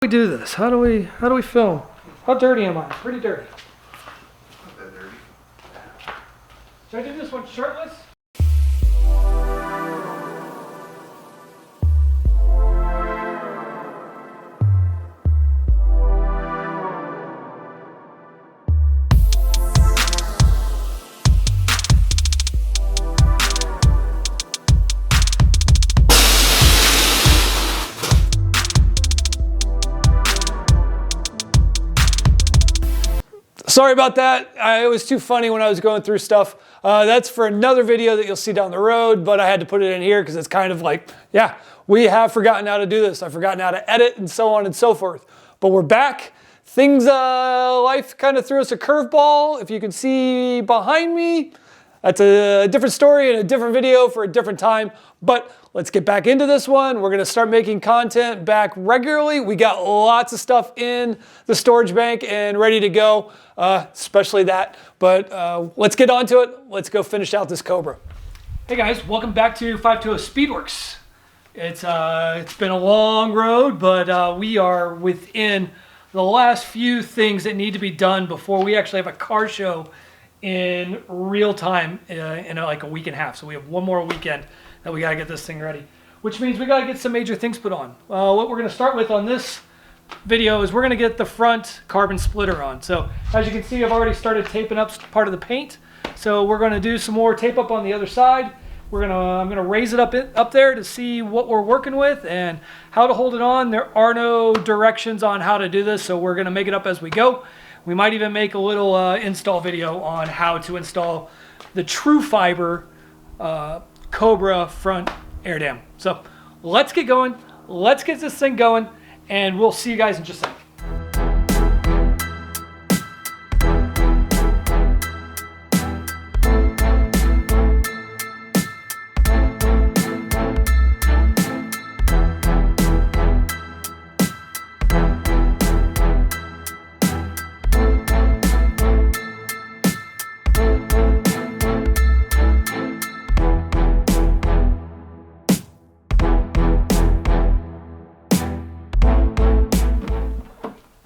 We do this? How do we film? How dirty am I? Pretty dirty. Not that dirty. Should I do this one shirtless? Sorry about that. It was too funny when I was going through stuff. That's for another video that you'll see down the road, but I had to put it in here because it's kind of like, yeah, we have forgotten how to do this. I've forgotten how to edit and so on and so forth. But we're back. Things, life kind of threw us a curveball. If you can see behind me, that's a different story and a different video for a different time. But let's get back into this one. We're gonna start making content back regularly. We got lots of stuff in the storage bank and ready to go, especially that. But let's get on to it. Let's go finish out this Cobra. Hey guys, welcome back to 520 Speedworks. It's been a long road, but we are within the last few things that need to be done before we actually have a car show in real time in like a week and a half. So we have one more weekend that we gotta get this thing ready, which means we gotta get some major things put on. What we're gonna start with on this video is we're gonna get the front carbon splitter on. So as you can see, I've already started taping up part of the paint. So we're gonna do some more tape up on the other side. I'm gonna raise it up there to see what we're working with and how to hold it on. There are no directions on how to do this, so we're gonna make it up as we go. We might even make a little install video on how to install the TruFiber Cobra front air dam. So let's get going. Let's get this thing going, and we'll see you guys in just a second.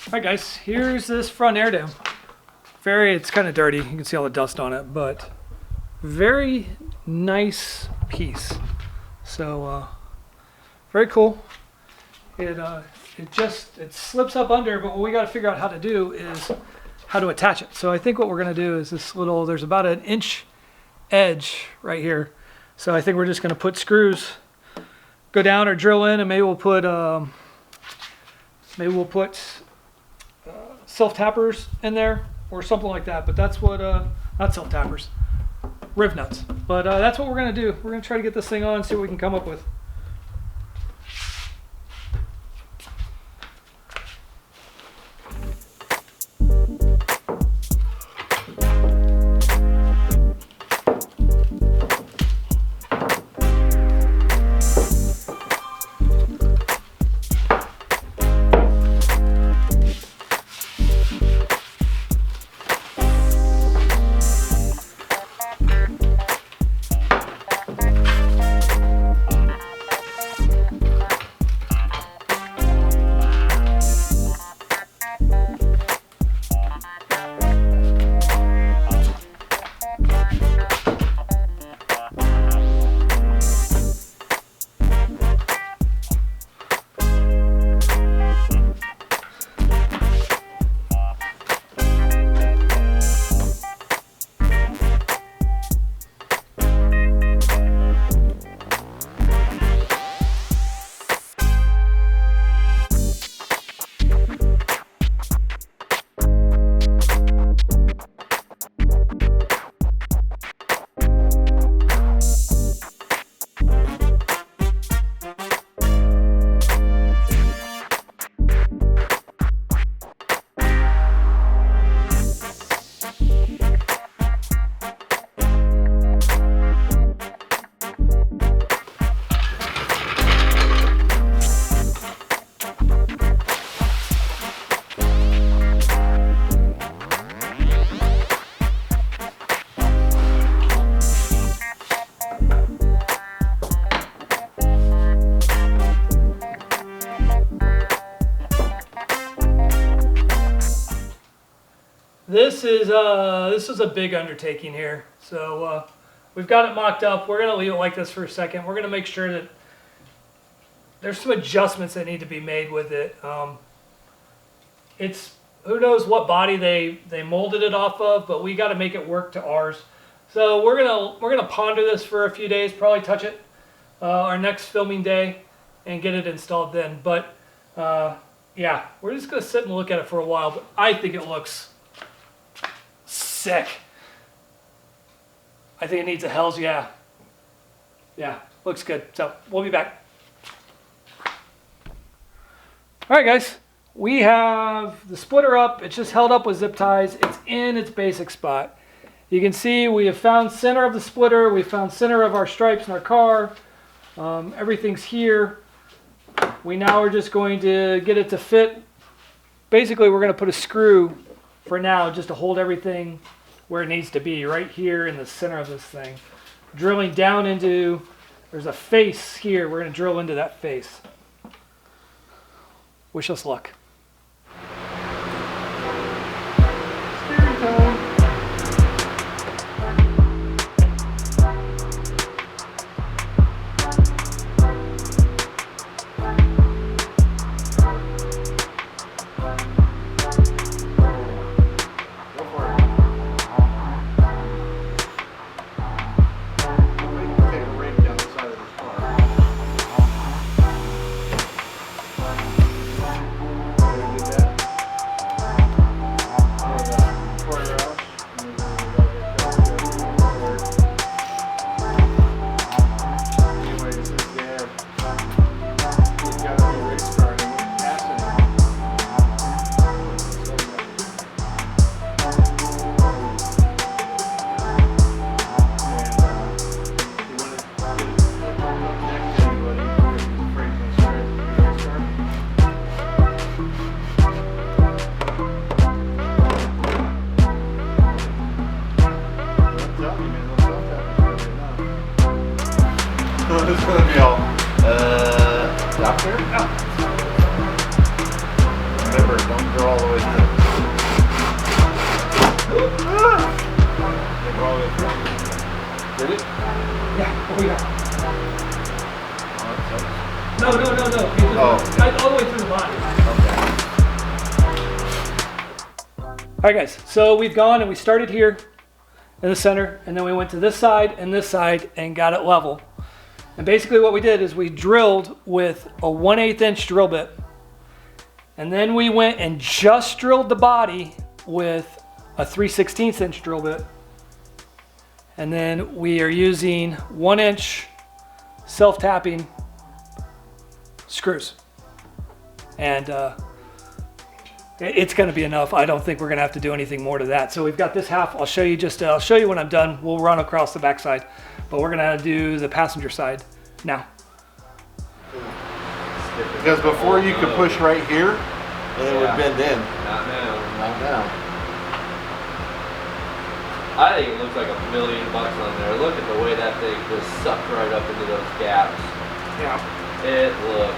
All right guys, here's this front air dam. It's kind of dirty, you can see all the dust on it, but very nice piece. So very cool. It slips up under, but what we got to figure out how to do is how to attach it. So I think what we're going to do is there's about an inch edge right here. So I think we're just going to put screws, go down or drill in, and maybe we'll put self-tappers in there or something like that. But that's what, not self-tappers, riv nuts. But that's what we're gonna do. We're gonna try to get this thing on, see what we can come up with. This is a big undertaking here. So we've got it mocked up. We're gonna leave it like this for a second. We're gonna make sure that there's some adjustments that need to be made with it. It's who knows what body they molded it off of, but we got to make it work to ours. So we're gonna ponder this for a few days, probably touch it our next filming day, and get it installed then. But yeah, we're just gonna sit and look at it for a while. But I think it looks sick. I think it needs a hells yeah. Yeah, looks good. So we'll be back. All right, guys. We have the splitter up. It's just held up with zip ties. It's in its basic spot. You can see we have found center of the splitter. We found center of our stripes in our car. Everything's here. We now are just going to get it to fit. Basically, we're going to put a screw for now just to hold everything where it needs to be, right here in the center of this thing. Drilling down into, there's a face here. We're going to drill into that face. Wish us luck. Scary time. It's gonna be all, doctor? Oh. Remember, don't go all the way through. Go all the way through. Did it? Yeah, what we got? Oh, No. All the way through the body. okay. All right, guys. So we've gone and we started here in the center, and then we went to this side and got it level. And basically what we did is we drilled with a 1/8 inch drill bit. And then we went and just drilled the body with a 3/16 inch drill bit. And then we are using 1 inch self-tapping screws. And it's gonna be enough. I don't think we're gonna have to do anything more to that. So we've got this half. I'll show you when I'm done. We'll run across the backside. But we're gonna do the passenger side now. Because before you could push right here, and it would bend in. Not now. Not now. I think it looks like $1 million on there. Look at the way that thing just sucked right up into those gaps. Yeah. It looks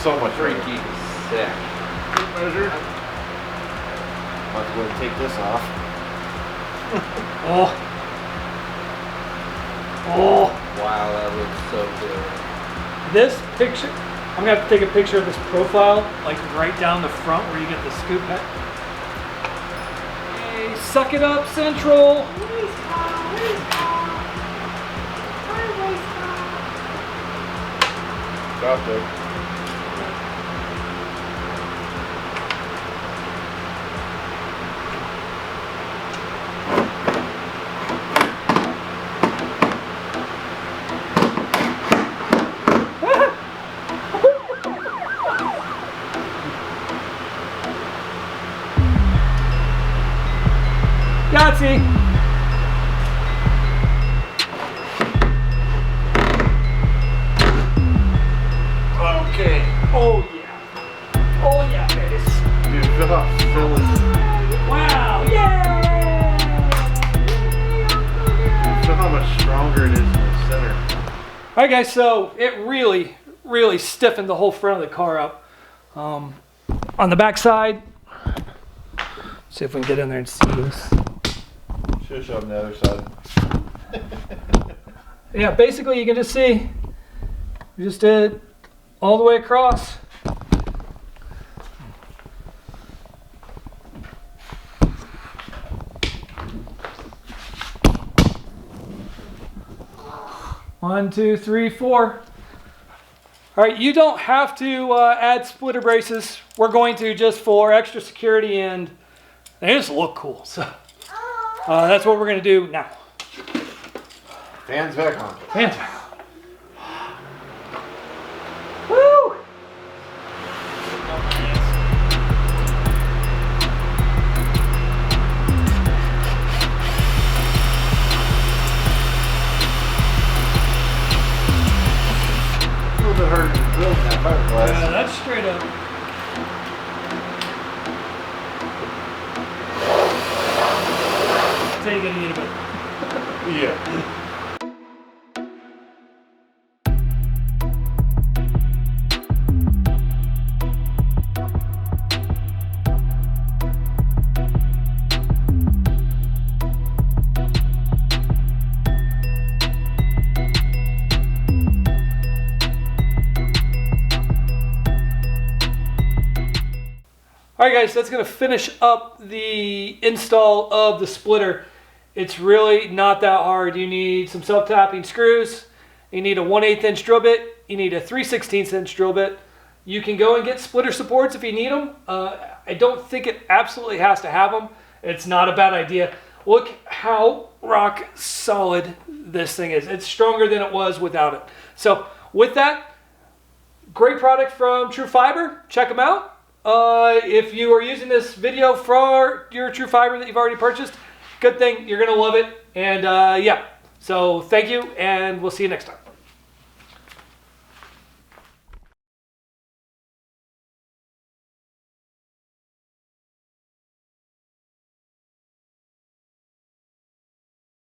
So much freaky sick. Measure. I'm about to go and take this off. Oh. Wow, that looks so good. This picture, I'm gonna have to take a picture of this profile, like right down the front where you get the scoop head. Hey, suck it up, Central. Stop there. Yahtzee! Okay. Oh yeah. Oh yeah, baby. Dude, feel how filling. Wow, yay! Feel how much stronger it is in the center. All right, guys, so it really stiffened the whole front of the car up. On the back side, See if we can get in there and see this. Should have shown the other side. Yeah, basically you can just see, we just did it all the way across. One, two, three, four. All right, you don't have to add splitter braces. We're going to just for extra security, and they just look cool. So that's what we're going to do now. Fans back on. Fans back on. Woo! A little bit harder to build than that fiberglass. Yeah, that's straight up. Take it a little bit. Yeah. All right, guys, that's going to finish up the install of the splitter. It's really not that hard. You need some self-tapping screws. You need a 1/8 inch drill bit. You need a 3/16 inch drill bit. You can go and get splitter supports if you need them. I don't think it absolutely has to have them. It's not a bad idea. Look how rock solid this thing is. It's stronger than it was without it. So with that, great product from TruFiber. Check them out. If you are using this video for your TruFiber that you've already purchased, good thing, you're going to love it. And yeah, so thank you, and we'll see you next time.